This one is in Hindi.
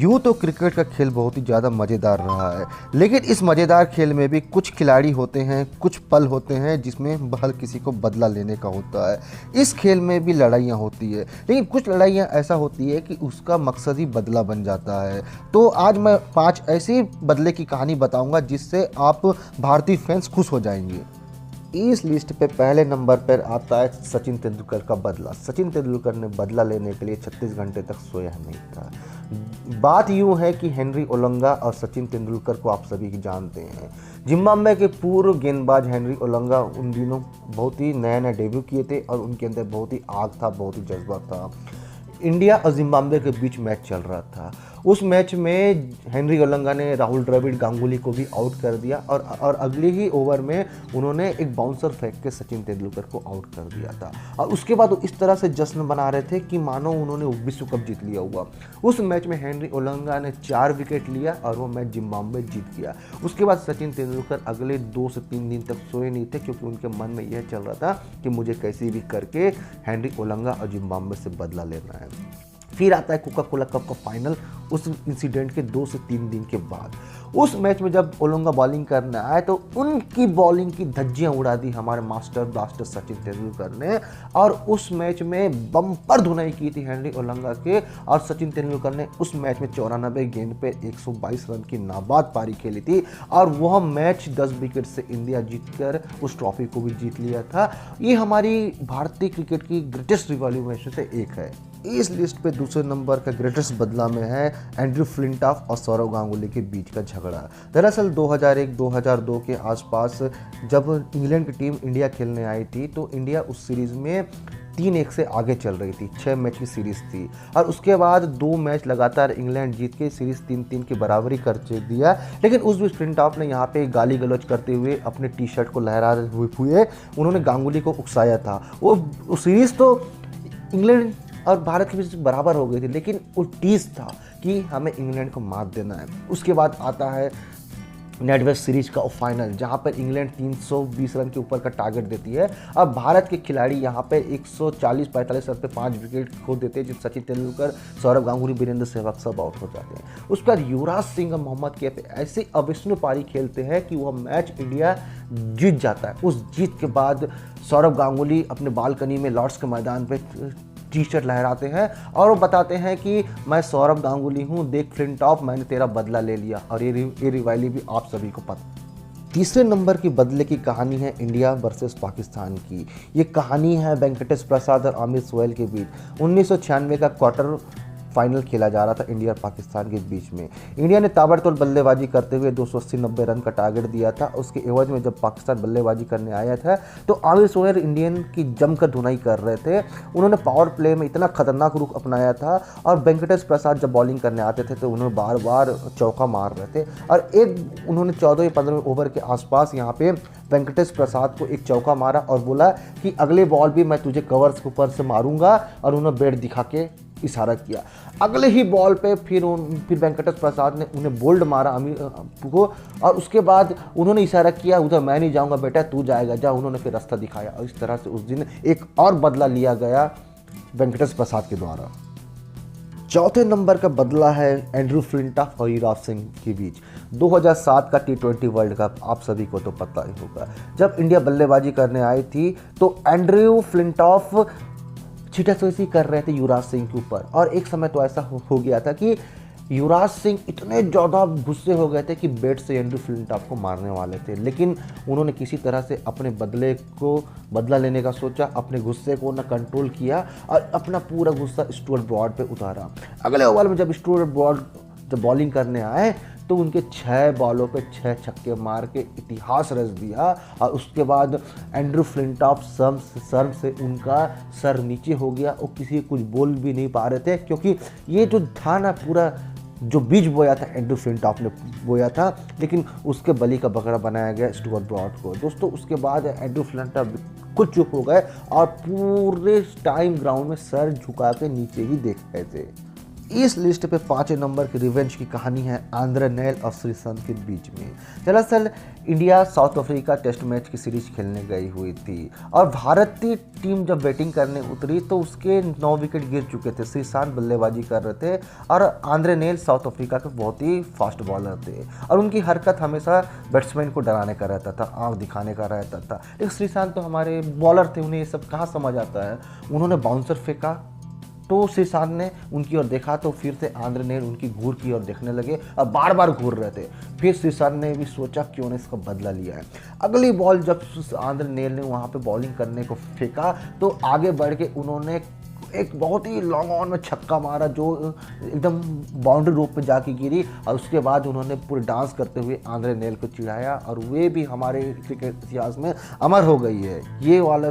यूँ तो क्रिकेट का खेल बहुत ही ज़्यादा मज़ेदार रहा है, लेकिन इस मज़ेदार खेल में भी कुछ खिलाड़ी होते हैं, कुछ पल होते हैं जिसमें हर किसी को बदला लेने का होता है। इस खेल में भी लड़ाइयाँ होती है, लेकिन कुछ लड़ाइयाँ ऐसा होती है कि उसका मकसद ही बदला बन जाता है। तो आज मैं 5 ऐसी बदले की कहानी बताऊंगा जिससे आप भारतीय फैंस खुश हो जाएंगे। इस लिस्ट पे पहले नंबर पर आता है सचिन तेंदुलकर का बदला। सचिन तेंदुलकर ने बदला लेने के लिए 36 घंटे तक सोया नहीं था। बात यूँ है कि हेनरी ओलंगा और सचिन तेंदुलकर को आप सभी जानते हैं। जिम्बाब्वे के पूर्व गेंदबाज हेनरी ओलंगा उन दिनों बहुत ही नया नया डेब्यू किए थे और उनके अंदर बहुत ही आग था, बहुत ही जज्बा था। इंडिया और जिम्बाब्वे के बीच मैच चल रहा था। उस मैच में हेनरी ओलंगा ने राहुल द्रविड़ गांगुली को भी आउट कर दिया और अगले ही ओवर में उन्होंने एक बाउंसर फेंक के सचिन तेंदुलकर को आउट कर दिया था। और उसके बाद वो इस तरह से जश्न मना रहे थे कि मानो उन्होंने विश्व कप जीत लिया हुआ। उस मैच में हेनरी ओलंगा ने 4 विकेट लिया और वो मैच जिम्बाब्वे जीत गया। उसके बाद सचिन तेंदुलकर अगले 2 से 3 दिन तक सोए नहीं थे, क्योंकि उनके मन में यह चल रहा था कि मुझे कैसे भी करके हेनरी ओलंगा और जिम्बाब्वे से बदला लेना है। फिर आता है कोका कोला कप का फाइनल। उस इंसिडेंट के 2 से 3 दिन के बाद उस मैच में जब ओलंगा बॉलिंग करने आए तो उनकी बॉलिंग की धज्जियां उड़ा दी हमारे मास्टर ब्लास्टर सचिन तेंदुलकर ने। और उस मैच में बम्पर धुनाई की थी हेनरी ओलंगा के। और सचिन तेंदुलकर ने उस मैच में 94 गेंद पे 122 रन की नाबाद पारी खेली थी और वह मैच 10 विकेट से इंडिया जीतकर उस ट्रॉफी को भी जीत लिया था। ये हमारी भारतीय क्रिकेट की ग्रेटेस्ट रिवॉल्यूशन में से एक है। इस लिस्ट पे दूसरे नंबर का ग्रेटेस्ट बदला में है एंड्रयू फ्लिंटॉफ और सौरव गांगुली के बीच का झगड़ा। दरअसल 2001-2002 के आसपास जब इंग्लैंड की टीम इंडिया खेलने आई थी तो इंडिया उस सीरीज़ में 3-1 से आगे चल रही थी। 6 मैच की सीरीज़ थी और उसके बाद 2 मैच लगातार इंग्लैंड जीत के सीरीज़ 3-3 की बराबरी कर दिया। लेकिन उस बीच फ्लिंटॉफ ने यहाँ पे गाली गलौज करते हुए अपने टी शर्ट को लहरा हुए उन्होंने गांगुली को उकसाया था। वो सीरीज़ तो इंग्लैंड और भारत के बीच बराबर हो गई थी, लेकिन वो टीज था कि हमें इंग्लैंड को मात देना है। उसके बाद आता है नेटवेस्ट सीरीज का फाइनल, जहां पर इंग्लैंड 320 रन के ऊपर का टारगेट देती है। अब भारत के खिलाड़ी यहां पे 140-45 रन पे 5 विकेट खो देते हैं, जिस सचिन तेंदुलकर, सौरव गांगुली, वीरेंद्र सहवाग सब आउट हो जाते हैं। उसके बाद युवराज सिंह और मोहम्मद कैफ ऐसी अविष्णु पारी खेलते हैं कि वह मैच इंडिया जीत जाता है। उस जीत के बाद सौरव गांगुली अपने बालकनी में लॉर्ड्स के मैदान पर टी शर्ट लहराते हैं और वो बताते हैं कि मैं सौरव गांगुली हूँ, देख फ्लिंटॉफ, मैंने तेरा बदला ले लिया। और ये रिवाइवली भी आप सभी को पता। तीसरे नंबर की बदले की कहानी है इंडिया वर्सेस पाकिस्तान की। ये कहानी है वेंकटेश प्रसाद और अमित सोहेल के बीच। 1996 का क्वार्टर फाइनल खेला जा रहा था इंडिया और पाकिस्तान के बीच में। इंडिया ने ताबड़तोड़ बल्लेबाजी करते हुए 280-90 रन का टारगेट दिया था। उसके एवज में जब पाकिस्तान बल्लेबाजी करने आया था तो आमिर सोहेल इंडियन की जमकर धुनाई कर रहे थे। उन्होंने पावर प्ले में इतना खतरनाक रुख अपनाया था और वेंकटेश प्रसाद जब बॉलिंग करने आते थे तो उन्होंने बार बार चौका मार रहे थे। और एक उन्होंने 14 या 15 ओवर के आसपास यहाँ पे वेंकटेश प्रसाद को एक चौका मारा और बोला कि अगले बॉल भी मैं तुझे कवर्स के ऊपर से मारूंगा, और उन्होंने बैट दिखा के इशारा किया। अगले ही बॉल पे फिर वेंकटेश प्रसाद ने उन्हें बोल्ड मारा अमीर को, और उसके बाद उन्होंने इशारा किया उधर मैं नहीं जाऊंगा बेटा, तू जाएगा जा। उन्होंने फिर रास्ता दिखाया और इस तरह से उस दिन एक और बदला लिया गया वेंकटेश प्रसाद के द्वारा। चौथे नंबर का बदला है एंड्रयू फ्लिंटॉफ और युवराज सिंह के बीच। 2007 का T20 वर्ल्ड कप आप सभी को तो पता ही होगा। जब इंडिया बल्लेबाजी करने आई थी तो एंड्रयू फ्लिंटॉफ छिटाछोसी कर रहे थे युवराज सिंह के ऊपर। और एक समय तो ऐसा हो गया था कि युवराज सिंह इतने ज़्यादा गुस्से हो गए थे कि बैट से एंड्रयू फ्लिंटॉफ को मारने वाले थे, लेकिन उन्होंने किसी तरह से अपने बदला लेने का सोचा, अपने गुस्से को न कंट्रोल किया और अपना पूरा गुस्सा स्टुअर्ट ब्रॉड पे उतारा। अगले ओवर में जब स्टुअर्ट ब्रॉड जब बॉलिंग करने आए तो उनके 6 बॉलों पे 6 छक्के मार के इतिहास रच दिया। और उसके बाद एंड्रयू फ्लिंटॉफ शर्म से उनका सर नीचे हो गया और किसी कुछ बोल भी नहीं पा रहे थे, क्योंकि ये जो था ना पूरा जो बीज बोया था एंड्रयू फ्लिंटॉफ ने बोया था, लेकिन उसके बलि का बकरा बनाया गया स्टुअर्ट ब्रॉड को। दोस्तों उसके बाद एंड्रयू फ्लिंटॉफ कुछ चुप हो गए और पूरे टाइम ग्राउंड में सर झुका के नीचे ही देख रहे थे। इस लिस्ट पे 5 नंबर की रिवेंज की कहानी है आंद्रे नेल और श्रीसंत के बीच में। दरअसल India South Africa test match की सीरीज खेलने गई हुई थी और भारतीय टीम जब बैटिंग करने उतरी तो उसके 9 विकेट गिर चुके थे। श्रीसंत बल्लेबाजी कर रहे थे और आंद्रे नेल साउथ अफ्रीका के बहुत ही फास्ट बॉलर थे और उनकी हरकत हमेशा बैट्समैन को डराने का रहता था, आँख दिखाने का रहता था। लेकिन श्रीसंत तो हमारे बॉलर थे, उन्हें ये सब कहाँ समझ आता है। उन्होंने बाउंसर फेंका तो श्रीसंत ने उनकी ओर देखा तो फिर से आंद्रे नेल उनकी घूर की ओर देखने लगे और बार बार घूर रहे थे। फिर श्रीसंत ने भी सोचा क्यों ने इसका बदला लिया है। अगली बॉल जब आंद्रे नेल ने वहाँ पे बॉलिंग करने को फेंका तो आगे बढ़ के उन्होंने एक बहुत ही लॉन्ग ऑन में छक्का मारा जो एकदम बाउंड्री रोप पे जाके गिरी और उसके बाद उन्होंने पूरे डांस करते हुए आंद्रे नेल को चिढ़ाया और वे भी हमारे क्रिकेट इतिहास में अमर हो गई है। ये वाला